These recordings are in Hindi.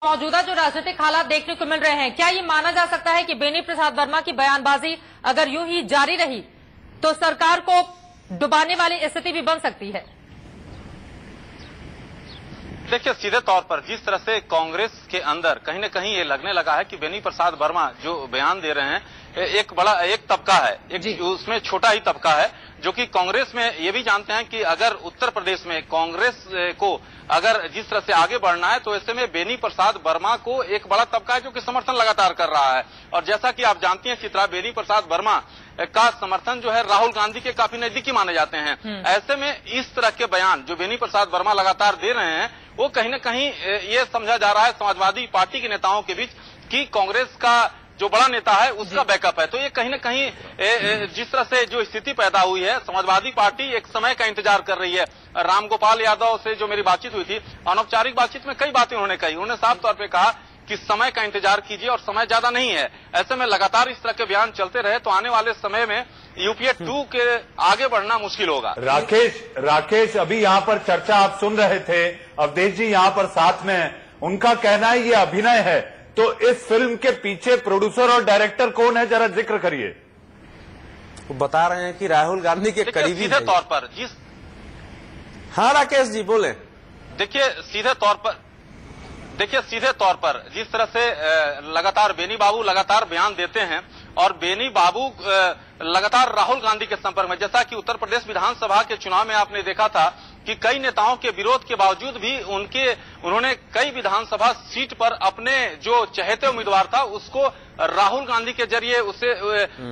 मौजूदा जो राजनीतिक हालात देखने को मिल रहे हैं, क्या ये माना जा सकता है कि बेनी प्रसाद वर्मा की बयानबाजी अगर यूं ही जारी रही तो सरकार को डुबाने वाली स्थिति भी बन सकती है? देखिए, सीधे तौर पर जिस तरह से कांग्रेस के अंदर कहीं न कहीं ये लगने लगा है कि बेनी प्रसाद वर्मा जो बयान दे रहे हैं, एक तबका है, उसमें छोटा ही तबका है जो कि कांग्रेस में ये भी जानते हैं कि अगर उत्तर प्रदेश में कांग्रेस को अगर जिस तरह से आगे बढ़ना है तो ऐसे में बेनी प्रसाद वर्मा को एक बड़ा तबका है जो कि समर्थन लगातार कर रहा है। और जैसा कि आप जानती हैं चित्रा, बेनी प्रसाद वर्मा का समर्थन जो है राहुल गांधी के काफी नजदीकी माने जाते हैं। ऐसे में इस तरह के बयान जो बेनी प्रसाद वर्मा लगातार दे रहे हैं वो कहीं न कहीं ये समझा जा रहा है समाजवादी पार्टी के नेताओं के बीच कि कांग्रेस का जो बड़ा नेता है उसका बैकअप है। तो ये कहीं न कहीं जिस तरह से जो स्थिति पैदा हुई है, समाजवादी पार्टी एक समय का इंतजार कर रही है। रामगोपाल यादव से जो मेरी बातचीत हुई थी, अनौपचारिक बातचीत में कई बातें उन्होंने कही। उन्होंने साफ तौर पे कहा कि समय का इंतजार कीजिए और समय ज्यादा नहीं है। ऐसे में लगातार इस तरह के बयान चलते रहे तो आने वाले समय में यूपीए 2 के आगे बढ़ना मुश्किल होगा। राकेश, अभी यहाँ पर चर्चा आप सुन रहे थे, अवधेश जी यहाँ पर साथ में, उनका कहना है ये अभिनय है। तो इस फिल्म के पीछे प्रोड्यूसर और डायरेक्टर कौन है, जरा जिक्र करिए। वो बता रहे हैं कि राहुल गांधी के करीबी सीधे तौर पर हाँ राकेश जी बोले। देखिए सीधे तौर पर जिस तरह से लगातार बेनी बाबू लगातार बयान देते हैं और बेनी बाबू लगातार राहुल गांधी के संपर्क में, जैसा कि उत्तर प्रदेश विधानसभा के चुनाव में आपने देखा था कि कई नेताओं के विरोध के बावजूद भी उन्होंने कई विधानसभा सीट पर अपने जो चहेते उम्मीदवार था उसको राहुल गांधी के जरिए उसे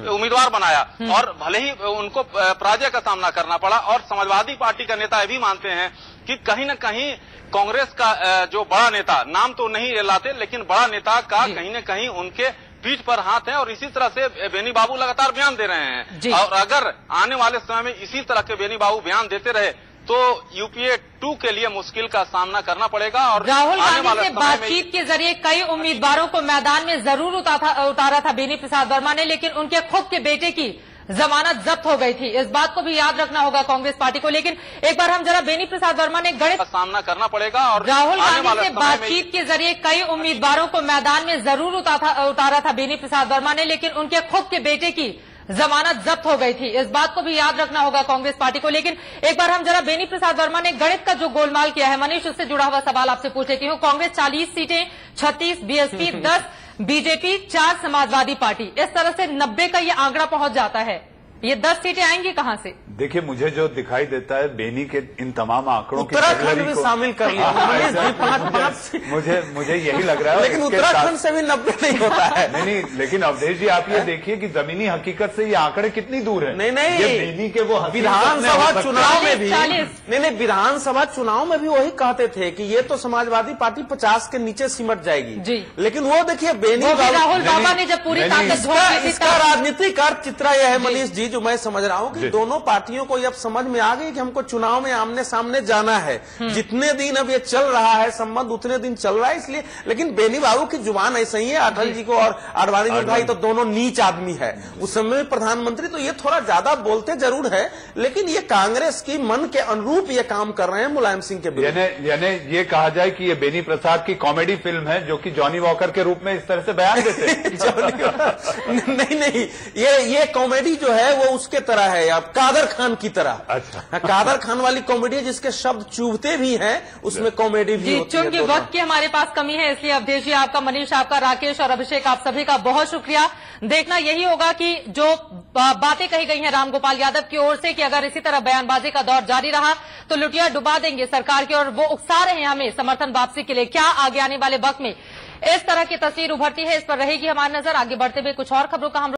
उम्मीदवार बनाया और भले ही उनको पराजय का सामना करना पड़ा। और समाजवादी पार्टी का नेता ये भी मानते हैं कि कहीं न कहीं कांग्रेस का जो बड़ा नेता, नाम तो नहीं लाते लेकिन बड़ा नेता का कहीं न कहीं उनके पीठ पर हाथ है। और इसी तरह से बेनी बाबू लगातार बयान दे रहे हैं और अगर आने वाले समय में इसी तरह के बेनी बाबू बयान देते रहे तो यूपीए 2 के लिए मुश्किल का सामना करना पड़ेगा। और राहुल गांधी से बातचीत के जरिए कई उम्मीदवारों को मैदान में जरूर उतारा था बेनी प्रसाद वर्मा ने, लेकिन उनके खुद के बेटे की जमानत जब्त हो गई थी। इस बात को भी याद रखना होगा कांग्रेस पार्टी को। लेकिन एक बार हम जरा बेनी प्रसाद वर्मा ने गणित सामना करना पड़ेगा और राहुल गांधी से बातचीत के जरिए कई उम्मीदवारों को मैदान में जरूर उतारा था बेनी प्रसाद वर्मा ने, लेकिन उनके खुद के बेटे की जमानत जब्त हो गई थी। इस बात को भी याद रखना होगा कांग्रेस पार्टी को। लेकिन एक बार हम जरा बेनी प्रसाद वर्मा ने गणित का जो गोलमाल किया है, मनीष, उससे जुड़ा हुआ सवाल आपसे पूछ लेती हूँ। कांग्रेस 40 सीटें, 36 बीएसपी, 10 बीजेपी, 4 समाजवादी पार्टी, इस तरह से 90 का ये आंकड़ा पहुंच जाता है। ये 10 सीटें आएंगी कहां से? देखिए, मुझे जो दिखाई देता है बेनी के इन तमाम आंकड़ों की उत्तराखंड भी शामिल कर लिया। मुझे यही लग रहा है, लेकिन उत्तराखंड से भी 90 नहीं होता है। नहीं, लेकिन अवधेश जी आप ये देखिए कि जमीनी हकीकत से ये आंकड़े कितनी दूर है। नहीं, ये बेनी के वो विधानसभा चुनाव में भी नहीं, विधानसभा चुनाव में भी वही कहते थे कि ये तो समाजवादी पार्टी 50 के नीचे सिमट जाएगी। लेकिन वो देखिए बेनी राहुल बाबा ने जब पूरी ताकत, इसका राजनीतिक अर्थ चित्रा यह है मनीष जी, जो मैं समझ रहा हूं कि दोनों पार्टियों को अब समझ में आ गई कि हमको चुनाव में आमने सामने जाना है। जितने दिन अब ये चल रहा है संबंध उतने दिन चल रहा है, इसलिए। लेकिन बेनी बाबू की जुबान ऐसा ही है। अटल जी को और आडवाणी जी भाई तो दोनों नीच आदमी है। उस समय में प्रधानमंत्री तो ये थोड़ा ज्यादा बोलते जरूर है, लेकिन ये कांग्रेस की मन के अनुरूप ये काम कर रहे हैं मुलायम सिंह के विरुद्ध। यानी ये कहा जाए कि ये बेनी प्रसाद की कॉमेडी फिल्म है जो कि जॉनी वॉकर के रूप में इस तरह से बयान देते। नहीं, ये कॉमेडी जो है वो उसके तरह है, अब कादर खान की तरह। अच्छा, कादर खान वाली कॉमेडी है जिसके शब्द चुभते भी हैं, उसमें कॉमेडी भी होती है। चूंकि वक्त की हमारे पास कमी है, इसलिए अवधेश जी आपका, मनीष आपका, राकेश और अभिषेक आप सभी का बहुत शुक्रिया। देखना यही होगा कि जो बातें कही गई हैं रामगोपाल यादव की ओर से कि अगर इसी तरह बयानबाजी का दौर जारी रहा तो लुटिया डुबा देंगे सरकार की, और वो उकसा रहे हैं हमें समर्थन वापसी के लिए। क्या आगे आने वाले वक्त में इस तरह की तस्वीर उभरती है, इस पर रहेगी हमारी नजर। आगे बढ़ते हुए कुछ और खबरों का हम